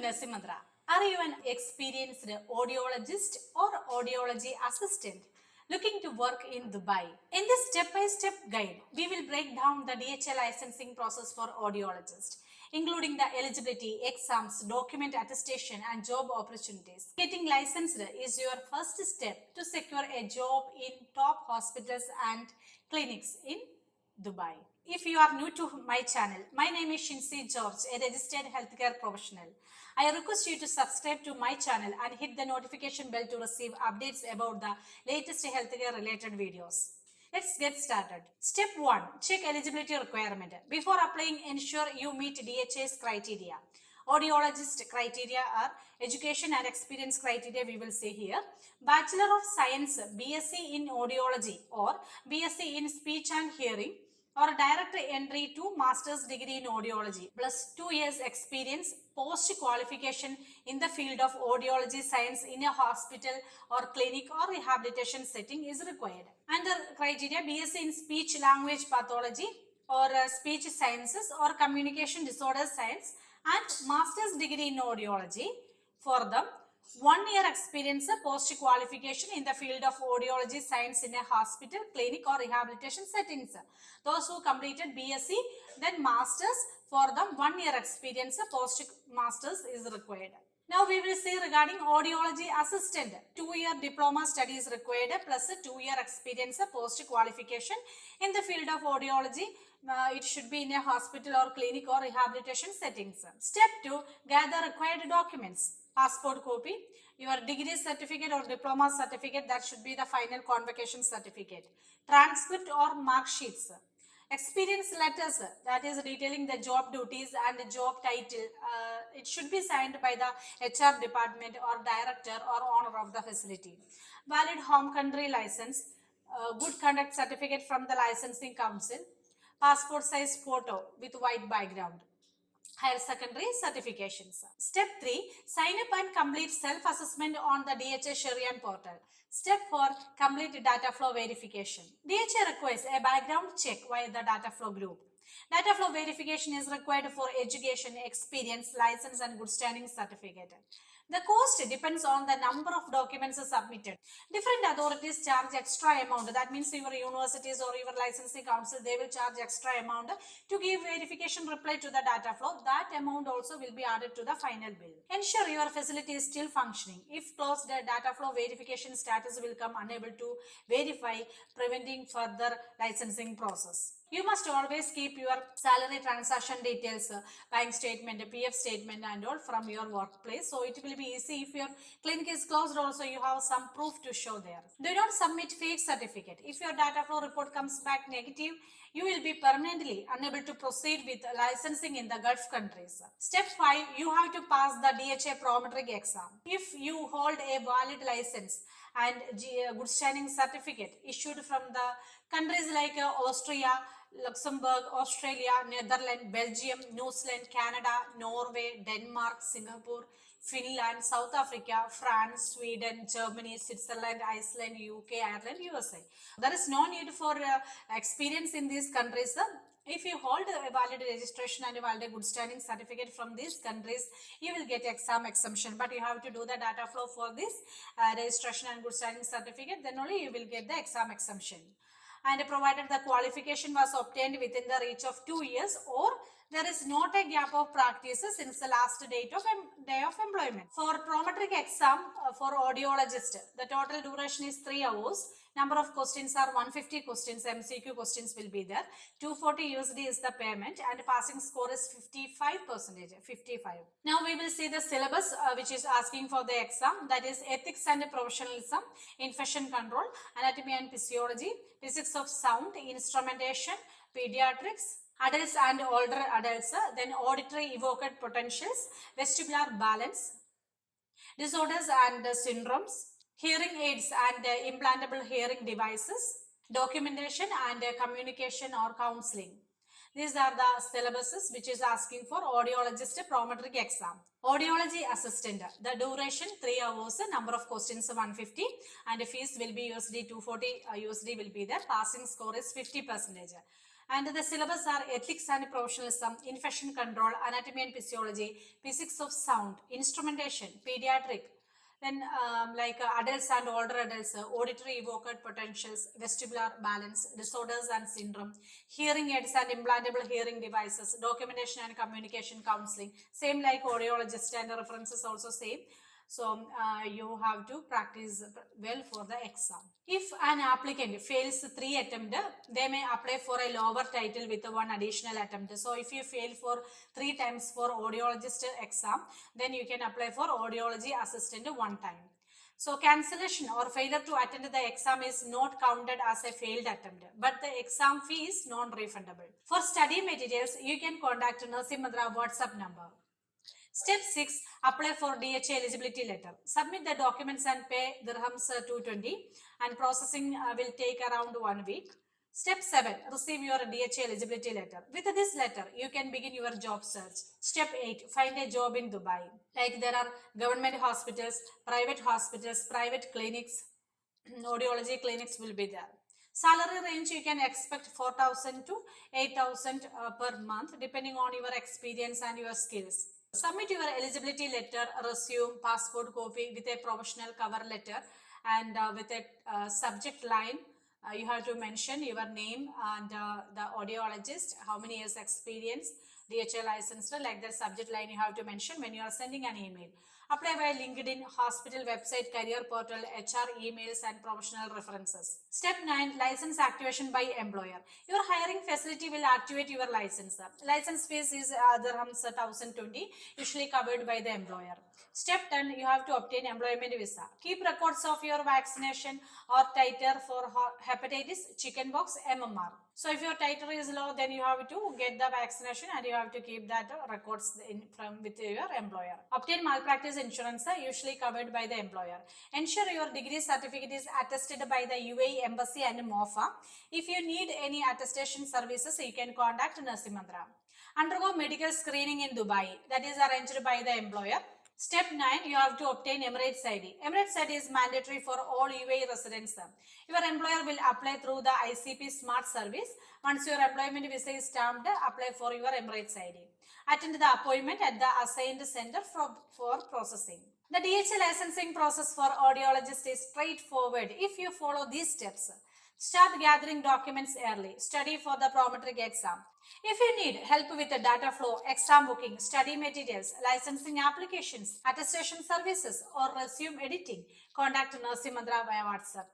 Nursing Manthra. Are you an experienced audiologist or audiology assistant looking to work in Dubai? In this step-by-step guide, we will break down the DHA licensing process for audiologists, including the eligibility, exams, document attestation, and job opportunities. Getting licensed is your first step to secure a job in top hospitals and clinics in Dubai. If you are new to my channel, my name is Shinsi George, a registered healthcare professional. I request you to subscribe to my channel and hit the notification bell to receive updates about the latest healthcare related videos. Let's get started. Step 1. Check eligibility requirement. Before applying, ensure you meet DHA's criteria. Audiologist criteria are education and experience criteria we will see here. Bachelor of Science, BSc in Audiology or BSc in Speech and Hearing, or direct entry to master's degree in audiology plus 2 years experience post qualification in the field of audiology science in a hospital or clinic or rehabilitation setting is required. Under criteria, BSc in speech language pathology or speech sciences or communication disorder science and master's degree in audiology. For them, 1 year experience post qualification in the field of audiology science in a hospital, clinic or rehabilitation settings. Those who completed BSc, then masters, for them 1 year experience post masters is required. Now we will see regarding audiology assistant. 2 year diploma studies required plus 2 year experience post qualification in the field of audiology. It should be in a hospital or clinic or rehabilitation settings. Step 2. Gather required documents. Passport copy, your degree certificate or diploma certificate, that should be the final convocation certificate. Transcript or mark sheets. Experience letters, that is detailing the job duties and the job title. It should be signed by the HR department or director or owner of the facility. Valid home country license, good conduct certificate from the licensing council, passport size photo with white background. Higher secondary certifications. Step 3. Sign up and complete self-assessment on the DHA Sheryan portal. Step 4. Complete DataFlow verification. DHA requires a background check via the DataFlow group. DataFlow verification is required for education, experience, license and good standing certificate. The cost depends on the number of documents submitted. Different authorities charge extra amount. That means your universities or your licensing council, they will charge extra amount to give verification reply to the data flow. That amount also will be added to the final bill. Ensure your facility is still functioning. If closed, the data flow verification status will come unable to verify, preventing further licensing process. You must always keep your salary transaction details, bank statement, PF statement and all from your workplace. So it will be easy. If your clinic is closed also, you have some proof to show there. Do not submit fake certificate. If your data flow report comes back negative, you will be permanently unable to proceed with licensing in the Gulf countries. Step 5. You have to pass the DHA Prometric Exam. If you hold a valid license and good standing certificate issued from the countries like Austria, Luxembourg, Australia, Netherlands, Belgium, New Zealand, Canada, Norway, Denmark, Singapore, Finland, South Africa, France, Sweden, Germany, Switzerland, Iceland, UK, Ireland, USA. There is no need for experience in these countries. If you hold a valid registration and a valid good standing certificate from these countries, you will get exam exemption. But you have to do the data flow for this registration and good standing certificate. Then only you will get the exam exemption. And provided the qualification was obtained within the reach of 2 years or there is not a gap of practice since the last day of employment. For Prometric exam for audiologist, the total duration is 3 hours. Number of questions are 150 questions, MCQ questions will be there. 240 USD is the payment and passing score is 55%, 55. Now we will see the syllabus which is asking for the exam, that is ethics and professionalism, infection control, anatomy and physiology, physics of sound, instrumentation, pediatrics, adults and older adults, then auditory evoked potentials, vestibular balance, disorders and syndromes, hearing aids and implantable hearing devices, documentation and communication or counseling. These are the syllabuses which is asking for audiologist Prometric exam. Audiology assistant, the duration 3 hours, number of questions 150 and fees will be USD 240 USD will be there. Passing score is 50%. And the syllabus are ethics and professionalism, infection control, anatomy and physiology, physics of sound, instrumentation, pediatric, then adults and older adults, auditory evoked potentials, vestibular balance, disorders and syndrome, hearing aids and implantable hearing devices, documentation and communication counseling, same like audiologist, and the references also same. So you have to practice well for the exam. If an applicant fails 3 attempts, they may apply for a lower title with 1 additional attempt. So if you fail for 3 times for audiologist exam, then you can apply for audiology assistant 1 time. So cancellation or failure to attend the exam is not counted as a failed attempt, but the exam fee is non-refundable. For study materials, you can contact nursingmantra WhatsApp number. Step 6. Apply for DHA eligibility letter. Submit the documents and pay dirhams 220, and processing will take around 1 week. Step 7. Receive your DHA eligibility letter. With this letter, you can begin your job search. Step 8. Find a job in Dubai. Like there are government hospitals, private clinics, audiology clinics will be there. Salary range you can expect 4,000 to 8,000 per month depending on your experience and your skills. Submit your eligibility letter, resume, passport copy with a professional cover letter, and with a subject line. You have to mention your name and the audiologist, how many years experience, DHA license, like the subject line you have to mention when you are sending an email. Apply via LinkedIn, hospital website, career portal, HR emails and professional references. Step 9. License activation by employer. Your hiring facility will activate your license. License fees is dirhams 1,020, usually covered by the employer. Step 10. You have to obtain employment visa. Keep records of your vaccination or titer for hepatitis, chickenpox, MMR. So if your titer is low, then you have to get the vaccination and you have to keep that records with your employer. Obtain malpractice insurance, usually covered by the employer. Ensure your degree certificate is attested by the UAE Embassy and MOFA. If you need any attestation services, you can contact nursingmantra. Undergo medical screening in Dubai, that is arranged by the employer. Step 9. You have to obtain Emirates ID. Emirates ID is mandatory for all UAE residents. Your employer will apply through the ICP Smart Service. Once your employment visa is stamped, apply for your Emirates ID. Attend the appointment at the assigned center for processing. The DHA licensing process for audiologists is straightforward if you follow these steps. Start gathering documents early. Study for the Prometric exam. If you need help with the data flow, exam booking, study materials, licensing applications, attestation services, or resume editing, contact nursingmantra via WhatsApp.